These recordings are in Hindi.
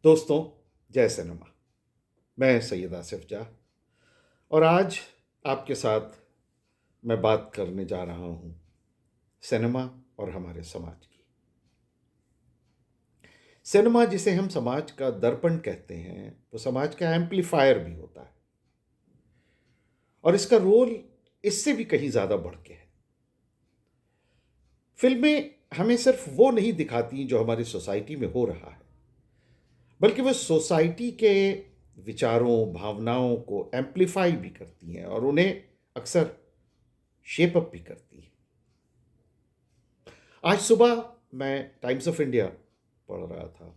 दोस्तों, जय सिनेमा। मैं सैयद आसिफ जाह और आज आपके साथ मैं बात करने जा रहा हूँ सिनेमा और हमारे समाज की। सिनेमा जिसे हम समाज का दर्पण कहते हैं, वो समाज का एम्पलीफायर भी होता है और इसका रोल इससे भी कहीं ज़्यादा बढ़ के है। फिल्में हमें सिर्फ वो नहीं दिखाती जो हमारी सोसाइटी में हो रहा है, बल्कि वो सोसाइटी के विचारों, भावनाओं को एम्पलीफाई भी करती हैं और उन्हें अक्सर शेप अप भी करती हैं। आज सुबह मैं टाइम्स ऑफ इंडिया पढ़ रहा था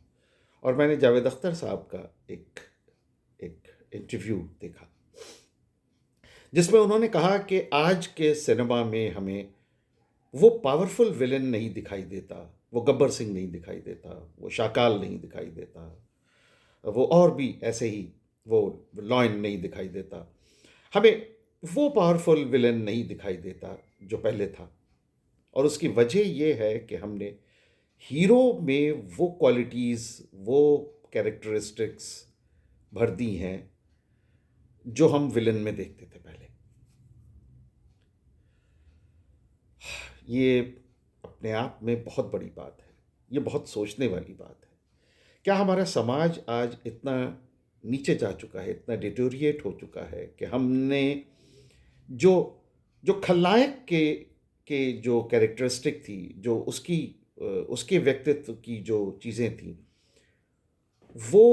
और मैंने जावेद अख्तर साहब का एक एक इंटरव्यू देखा, जिसमें उन्होंने कहा कि आज के सिनेमा में हमें वो पावरफुल विलेन नहीं दिखाई देता, वो गब्बर सिंह नहीं दिखाई देता, वो शाकाल नहीं दिखाई देता, वो और भी ऐसे ही वो लॉयन नहीं दिखाई देता। हमें वो पावरफुल विलेन नहीं दिखाई देता जो पहले था, और उसकी वजह ये है कि हमने हीरो में वो क्वालिटीज़, वो कैरेक्टरिस्टिक्स भर दी हैं जो हम विलन में देखते थे पहले। ये अपने आप में बहुत बड़ी बात है, ये बहुत सोचने वाली बात है। क्या हमारा समाज आज इतना नीचे जा चुका है, इतना डिटोरिएट हो चुका है कि हमने जो जो खलनायक के जो कैरेक्टरिस्टिक थी, जो उसके व्यक्तित्व की जो चीज़ें थी, वो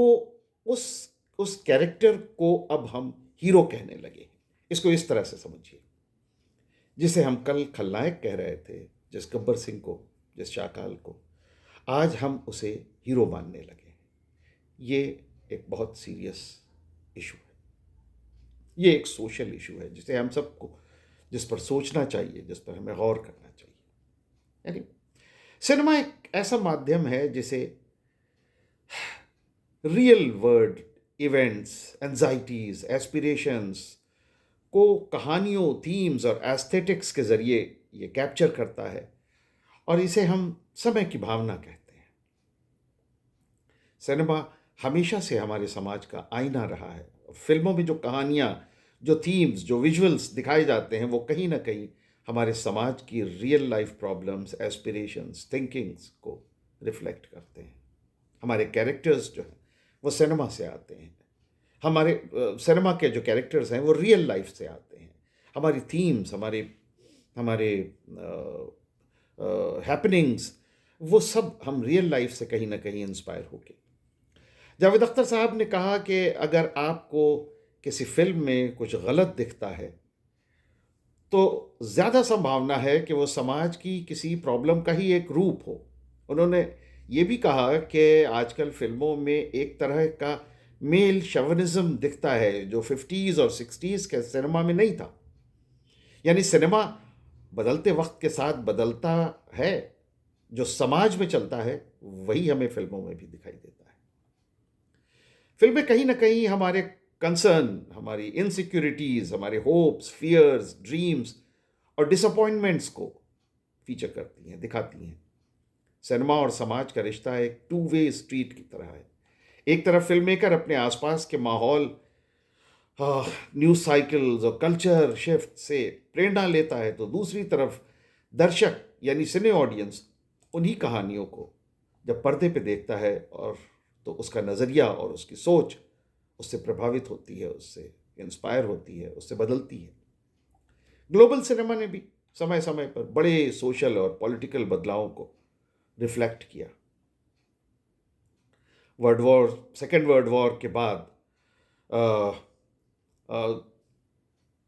उस उस कैरेक्टर को अब हम हीरो कहने लगे हैं। इसको इस तरह से समझिए, जिसे हम कल खलनायक कह रहे थे, जिस गब्बर सिंह को, जिस शाकाल को, आज हम उसे हीरो मानने लगे हैं। ये एक बहुत सीरियस इशू है। ये एक सोशल इशू है जिसे हम सबको, जिस पर सोचना चाहिए, जिस पर हमें गौर करना चाहिए। यानी सिनेमा एक ऐसा माध्यम है जिसे real world events, anxieties, aspirations को कहानियों, थीम्स और एस्थेटिक्स के ज़रिए ये कैप्चर करता है, और इसे हम समय की भावना कहते हैं। सिनेमा हमेशा से हमारे समाज का आईना रहा है। फिल्मों में जो कहानियाँ, जो थीम्स, जो विजुअल्स दिखाए जाते हैं, वो कहीं ना कहीं हमारे समाज की real life problems, aspirations, thinkings को रिफ्लेक्ट करते हैं। हमारे कैरेक्टर्स जो हैं वो सिनेमा से आते हैं। हमारे सिनेमा के जो कैरेक्टर्स हैं वो रियल लाइफ से आते हैं। हमारी थीम्स, हमारे हमारे हैपनिंग्स, वो सब हम रियल लाइफ से कहीं ना कहीं इंस्पायर होके। जावेद अख्तर साहब ने कहा कि अगर आपको किसी फिल्म में कुछ गलत दिखता है, तो ज़्यादा संभावना है कि वो समाज की किसी प्रॉब्लम का ही एक रूप हो। उन्होंने ये भी कहा कि आजकल फिल्मों में एक तरह का मेल शवनिज़्म दिखता है जो 50s और 60s के सिनेमा में नहीं था। यानी सिनेमा बदलते वक्त के साथ बदलता है, जो समाज में चलता है वही हमें फिल्मों में भी दिखाई देता है। फिल्में कहीं ना कहीं हमारे कंसर्न, हमारी इनसिक्योरिटीज़, हमारे होप्स, फियर्स, ड्रीम्स और डिसअपॉइंटमेंट्स को फीचर करती हैं, दिखाती हैं। सिनेमा और समाज का रिश्ता एक टू वे स्ट्रीट की तरह है। एक तरफ फिल्म मेकर अपने आसपास के माहौल, न्यूज़ साइकिल्स और कल्चर शिफ्ट से प्रेरणा लेता है, तो दूसरी तरफ दर्शक यानी सिने ऑडियंस उन्हीं कहानियों को जब पर्दे पे देखता है, और तो उसका नज़रिया और उसकी सोच उससे प्रभावित होती है, उससे इंस्पायर होती है, उससे बदलती है। ग्लोबल सिनेमा ने भी समय समय पर बड़े सोशल और पॉलिटिकल बदलावों को रिफ्लेक्ट किया। सेकेंड वर्ल्ड वॉर के बाद अ, अ,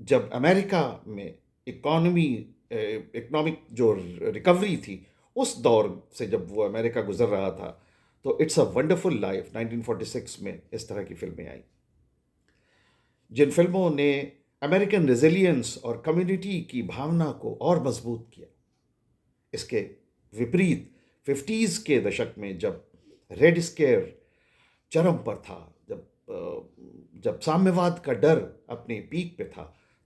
जब अमेरिका में इकोनॉमिक जो रिकवरी थी, उस दौर से जब वो अमेरिका गुजर रहा था, तो इट्स अ वंडरफुल लाइफ 1946 में इस तरह की फिल्में आई, जिन फिल्मों ने अमेरिकन रेजिलियंस और कम्युनिटी की भावना को और मजबूत किया। इसके विपरीत 50s के दशक में जब रेड स्केयर चरम पर था, जब साम्यवाद का डर अपने पीक पे था,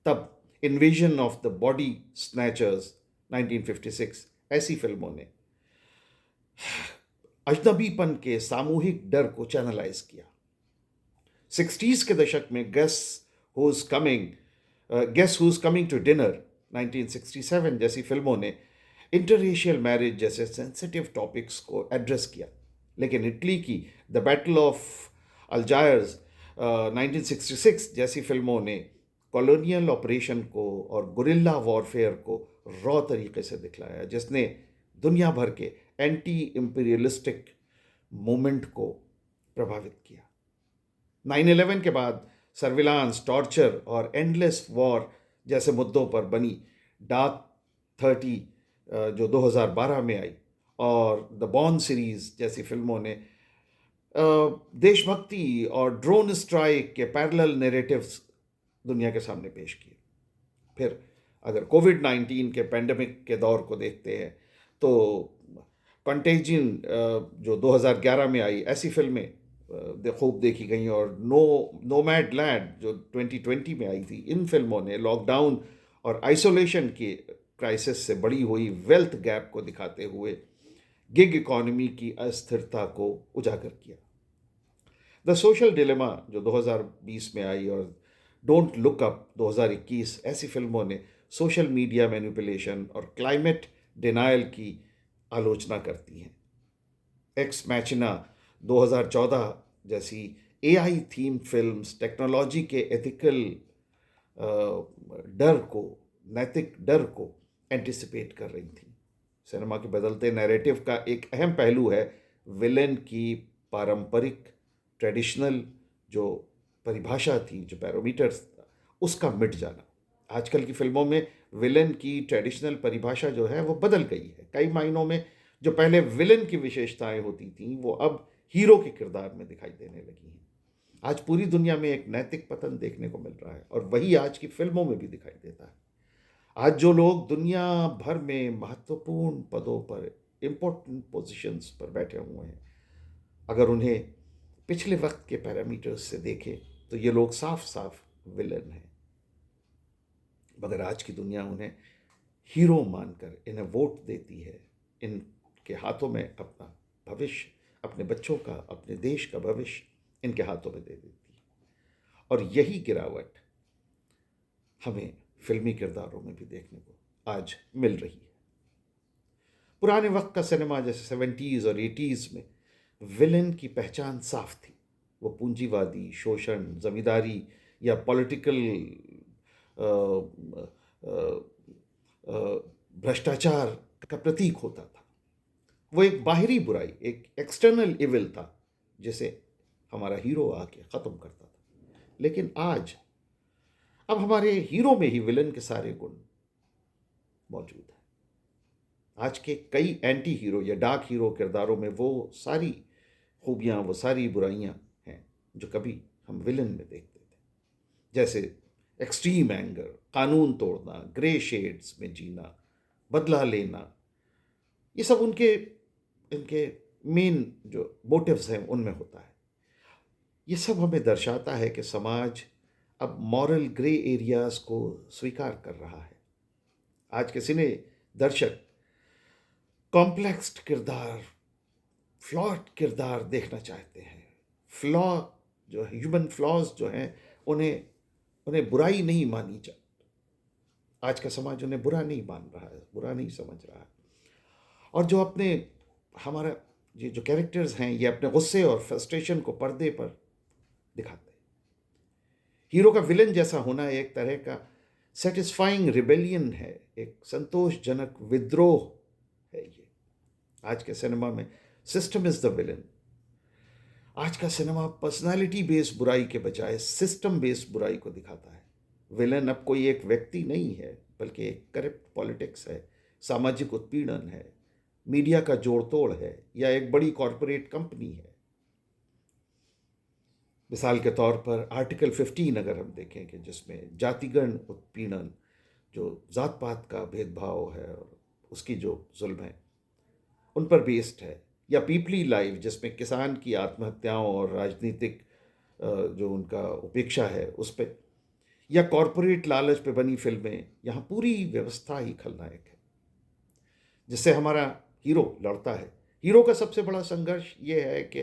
तब invasion of the body snatchers 1956, ऐसी फिल्मों ने अजनबीपन के सामूहिक डर को चैनलाइज किया। 60s के दशक में guess who's coming to dinner 1967 जैसी फिल्मों ने इंटररेशियल मैरिज जैसे सेंसिटिव टॉपिक्स को एड्रेस किया। लेकिन इटली की द बैटल ऑफ अल्जायर्स 1966 जैसी फिल्मों ने कॉलोनियल ऑपरेशन को और गुरिल्ला वॉरफेयर को रॉ तरीके से दिखलाया, जिसने दुनिया भर के एंटी इंपीरियलिस्टिक मूवमेंट को प्रभावित किया। 9/11 के बाद सर्विलांस, टॉर्चर और एंडलेस वॉर जैसे मुद्दों पर बनी डार्क 30 जो 2012 में आई और द बॉर्न सीरीज जैसी फिल्मों ने देशभक्ति और ड्रोन स्ट्राइक के पैरेलल नैरेटिव्स दुनिया के सामने पेश किए। फिर अगर कोविड-19 के पेंडेमिक के दौर को देखते हैं तो कंटेजियन जो 2011 में आई, ऐसी फिल्में खूब देखी गई। और नोमैड लैंड जो 2020 में आई थी, इन फिल्मों ने लॉकडाउन और आइसोलेशन के क्राइसिस से बड़ी हुई वेल्थ गैप को दिखाते हुए गिग इकॉनमी की अस्थिरता को उजागर किया। द सोशल डिलेमा जो 2020 में आई और डोंट लुक अप 2021, ऐसी फिल्मों ने सोशल मीडिया मैनिपुलेशन और क्लाइमेट डिनायल की आलोचना करती हैं। एक्स मैचिना 2014 जैसी एआई थीम फिल्म्स टेक्नोलॉजी के एथिकल नैतिक डर को एंटिसिपेट कर रही थी। सिनेमा के बदलते नैरेटिव का एक अहम पहलू है विलेन की पारंपरिक ट्रेडिशनल जो परिभाषा थी, जो पैरामीटर्स था, उसका मिट जाना। आजकल की फिल्मों में विलेन की ट्रेडिशनल परिभाषा जो है वो बदल गई है। कई मायनों में जो पहले विलेन की विशेषताएं होती थीं वो अब हीरो के किरदार में दिखाई देने लगी हैं। आज पूरी दुनिया में एक नैतिक पतन देखने को मिल रहा है और वही आज की फिल्मों में भी दिखाई देता है। आज जो लोग दुनिया भर में महत्वपूर्ण पदों पर, इम्पोर्टेंट पोजीशंस पर बैठे हुए हैं, अगर उन्हें पिछले वक्त के पैरामीटर्स से देखें तो ये लोग साफ साफ विलन हैं। मगर आज की दुनिया उन्हें हीरो मानकर इन्हें वोट देती है। इनके हाथों में अपना भविष्य, अपने बच्चों का, अपने देश का भविष्य इनके हाथों में दे देती है। और यही गिरावट हमें फिल्मी किरदारों में भी देखने को आज मिल रही है। पुराने वक्त का सिनेमा जैसे 70s और 80s में विलेन की पहचान साफ थी। वो पूंजीवादी, शोषण, जमींदारी या पॉलिटिकल भ्रष्टाचार का प्रतीक होता था। वो एक बाहरी बुराई, एक एक्सटर्नल इविल था जिसे हमारा हीरो आके ख़त्म करता था। लेकिन आज अब हमारे हीरो में ही विलन के सारे गुण मौजूद हैं। आज के कई एंटी हीरो या डार्क हीरो किरदारों में वो सारी खूबियाँ, वो सारी बुराइयाँ हैं जो कभी हम विलन में देखते थे, जैसे एक्सट्रीम एंगर, कानून तोड़ना, ग्रे शेड्स में जीना, बदला लेना। ये सब इनके मेन जो मोटिव्स हैं उनमें होता है। ये सब हमें दर्शाता है कि समाज अब मॉरल ग्रे एरियाज को स्वीकार कर रहा है। आज के सिने दर्शक कॉम्प्लेक्स किरदार, फ्लॉड किरदार देखना चाहते हैं। फ्लॉ जो ह्यूमन फ्लॉज जो हैं उन्हें बुराई नहीं मानी जाती। आज का समाज उन्हें बुरा नहीं मान रहा है, बुरा नहीं समझ रहा है। और जो हमारा ये जो कैरेक्टर्स हैं ये अपने गुस्से और फ्रस्ट्रेशन को पर्दे पर दिखाते हैं। हीरो का विलन जैसा होना एक तरह का सेटिस्फाइंग रिबेलियन है, एक संतोषजनक विद्रोह है। ये आज के सिनेमा में सिस्टम इज द विलन। आज का सिनेमा पर्सनालिटी बेस्ड बुराई के बजाय सिस्टम बेस्ड बुराई को दिखाता है। विलन अब कोई एक व्यक्ति नहीं है, बल्कि एक करप्ट पॉलिटिक्स है, सामाजिक उत्पीड़न है, मीडिया का जोड़ तोड़ है, या एक बड़ी कॉरपोरेट कंपनी है। मिसाल के तौर पर आर्टिकल 15 अगर हम देखें कि जिसमें जातिगण उत्पीड़न, जो जात पात का भेदभाव है और उसकी जो जुल्म है उन पर बेस्ड है, या पीपली लाइफ जिसमें किसान की आत्महत्याओं और राजनीतिक जो उनका उपेक्षा है उस पर, या कॉरपोरेट लालच पे बनी फिल्में। यहाँ पूरी व्यवस्था ही खलनायक है, जिससे हमारा हीरो लड़ता है हीरो का सबसे बड़ा संघर्ष ये है कि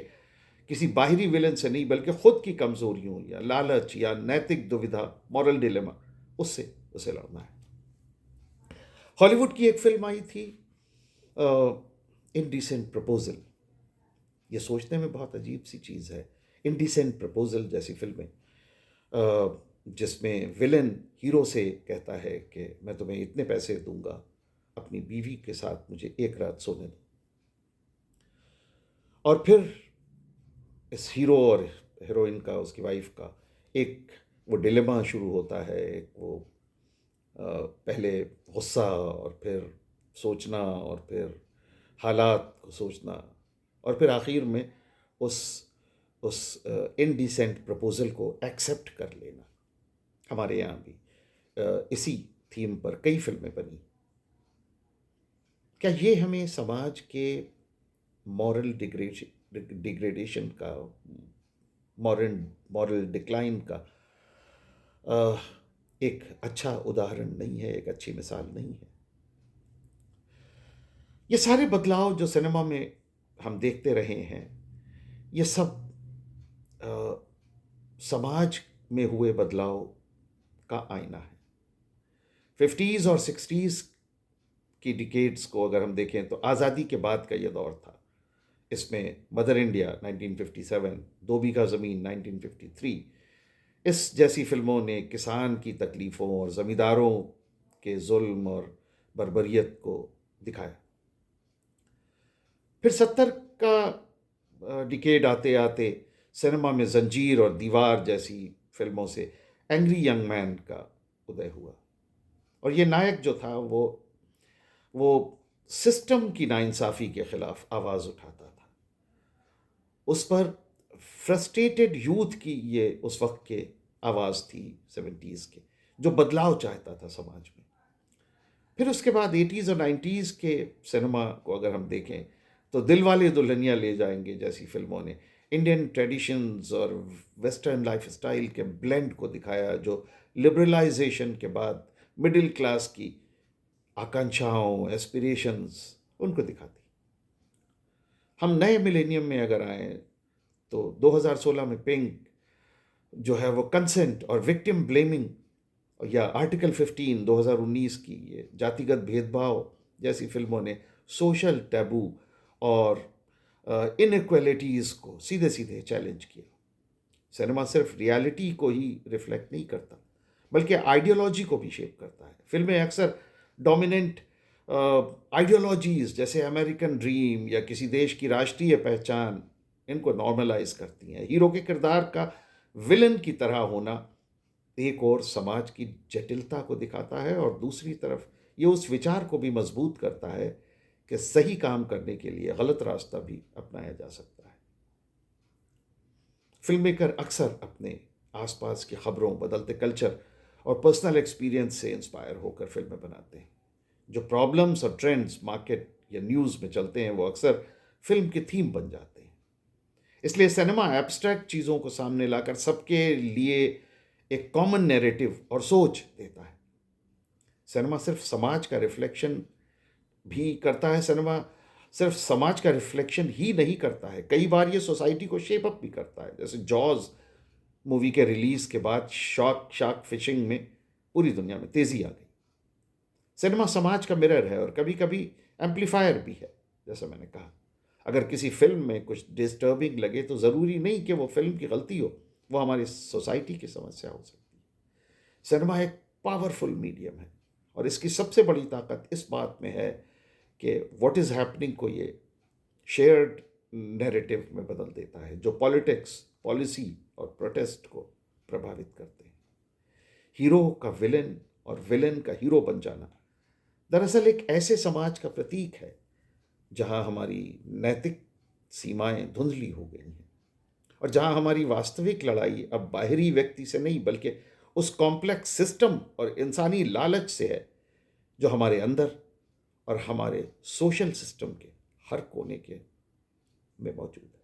किसी बाहरी विलन से नहीं, बल्कि खुद की कमजोरियों या लालच या नैतिक दुविधा, मॉरल डिलेमा, उससे उसे लड़ना है। हॉलीवुड की एक फिल्म आई थी, इनडिसेंट प्रपोजल। ये सोचने में बहुत अजीब सी चीज़ है, इनडिसेंट प्रपोजल जैसी फिल्में, जिसमें विलन हीरो से कहता है कि मैं तुम्हें इतने पैसे दूंगा, अपनी बीवी के साथ मुझे एक रात सोने दो। और फिर इस हीरो और हीरोइन का, उसकी वाइफ का एक वो डिलेमा शुरू होता है। एक वो पहले गुस्सा, और फिर सोचना, और फिर हालात को सोचना, और फिर आखिर में उस उस इनडिसेंट प्रपोजल को एक्सेप्ट कर लेना। हमारे यहाँ भी इसी थीम पर कई फिल्में बनी। क्या ये हमें समाज के मॉरल डिग्रेडेशन का, मॉरल मॉरल डिक्लाइन का एक अच्छा उदाहरण नहीं है, एक अच्छी मिसाल नहीं है? ये सारे बदलाव जो सिनेमा में हम देखते रहे हैं, ये सब समाज में हुए बदलाव का आईना है। 50s और 60s की डिकेड्स को अगर हम देखें तो आज़ादी के बाद का ये दौर था। इसमें मदर इंडिया 1957, दो बीघा ज़मीन 1953, इस जैसी फिल्मों ने किसान की तकलीफ़ों और ज़मींदारों के जुल्म और बर्बरियत को दिखाया। फिर 70 का डिकेड आते आते सिनेमा में जंजीर और दीवार जैसी फिल्मों से एंग्री यंग मैन का उदय हुआ। और ये नायक जो था वो सिस्टम की नाइंसाफ़ी के खिलाफ आवाज़ उठाता था। उस पर फ्रस्ट्रेटेड यूथ की ये उस वक्त के आवाज़ थी 70s के, जो बदलाव चाहता था समाज में। फिर उसके बाद 80s और 90s के सिनेमा को अगर हम देखें तो दिलवाले दुल्हनिया ले जाएंगे जैसी फिल्मों ने इंडियन ट्रेडिशंस और वेस्टर्न लाइफस्टाइल के ब्लेंड को दिखाया, जो लिबरलाइजेशन के बाद मिडिल क्लास की आकांक्षाओं, एस्पिरेशंस उनको दिखाती। हम नए मिलेनियम में अगर आए तो 2016 में पिंक जो है वो कंसेंट और विक्टिम ब्लेमिंग, या आर्टिकल 15 2019 की ये जातिगत भेदभाव जैसी फिल्मों ने सोशल टैबू और इनइक्वालिटीज़ को सीधे सीधे चैलेंज किया। सिनेमा सिर्फ रियलिटी को ही रिफ्लेक्ट नहीं करता, बल्कि आइडियोलॉजी को भी शेप करता है। फिल्में अक्सर डोमिनेंट आइडियोलॉजीज जैसे अमेरिकन ड्रीम या किसी देश की राष्ट्रीय पहचान, इनको नॉर्मलाइज करती हैं। हीरो के किरदार का विलन की तरह होना एक और समाज की जटिलता को दिखाता है, और दूसरी तरफ ये उस विचार को भी मजबूत करता है कि सही काम करने के लिए गलत रास्ता भी अपनाया जा सकता है। फिल्म मेकर अक्सर अपने आसपास की खबरों, बदलते कल्चर और पर्सनल एक्सपीरियंस से इंस्पायर होकर फिल्में बनाते हैं। जो प्रॉब्लम्स और ट्रेंड्स मार्केट या न्यूज़ में चलते हैं वो अक्सर फिल्म की थीम बन जाते हैं। इसलिए सिनेमा एब्स्ट्रैक्ट चीज़ों को सामने लाकर सबके लिए एक कॉमन नैरेटिव और सोच देता है। सिनेमा सिर्फ समाज का रिफ्लेक्शन भी करता है, सिनेमा सिर्फ समाज का रिफ्लेक्शन ही नहीं करता है, कई बार ये सोसाइटी को शेप अप भी करता है। जैसे जॉज मूवी के रिलीज के बाद शार्क फिशिंग में पूरी दुनिया में तेजी आ गई। सिनेमा समाज का मिरर है और कभी कभी एम्पलीफायर भी है। जैसा मैंने कहा, अगर किसी फिल्म में कुछ डिस्टर्बिंग लगे तो ज़रूरी नहीं कि वो फिल्म की गलती हो, वो हमारी सोसाइटी की समस्या हो सकती है। सिनेमा एक पावरफुल मीडियम है और इसकी सबसे बड़ी ताकत इस बात में है कि व्हाट इज़ हैपनिंग को ये शेयर्ड नैरेटिव में बदल देता है, जो पॉलिटिक्स, पॉलिसी और प्रोटेस्ट को प्रभावित करते हैं। हीरो का विलन और विलन का हीरो बन जाना दरअसल एक ऐसे समाज का प्रतीक है जहां हमारी नैतिक सीमाएं धुंधली हो गई हैं, और जहां हमारी वास्तविक लड़ाई अब बाहरी व्यक्ति से नहीं, बल्कि उस कॉम्प्लेक्स सिस्टम और इंसानी लालच से है जो हमारे अंदर और हमारे सोशल सिस्टम के हर कोने के में मौजूद है।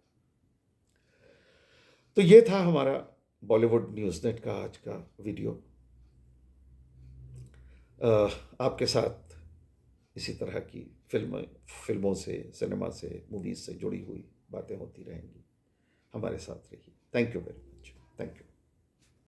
तो ये था हमारा बॉलीवुड न्यूज़ नेट का आज का वीडियो। आपके साथ इसी तरह की फिल्मों से, सिनेमा से, मूवीज़ से जुड़ी हुई बातें होती रहेंगी। हमारे साथ रहिए। Thank you very much.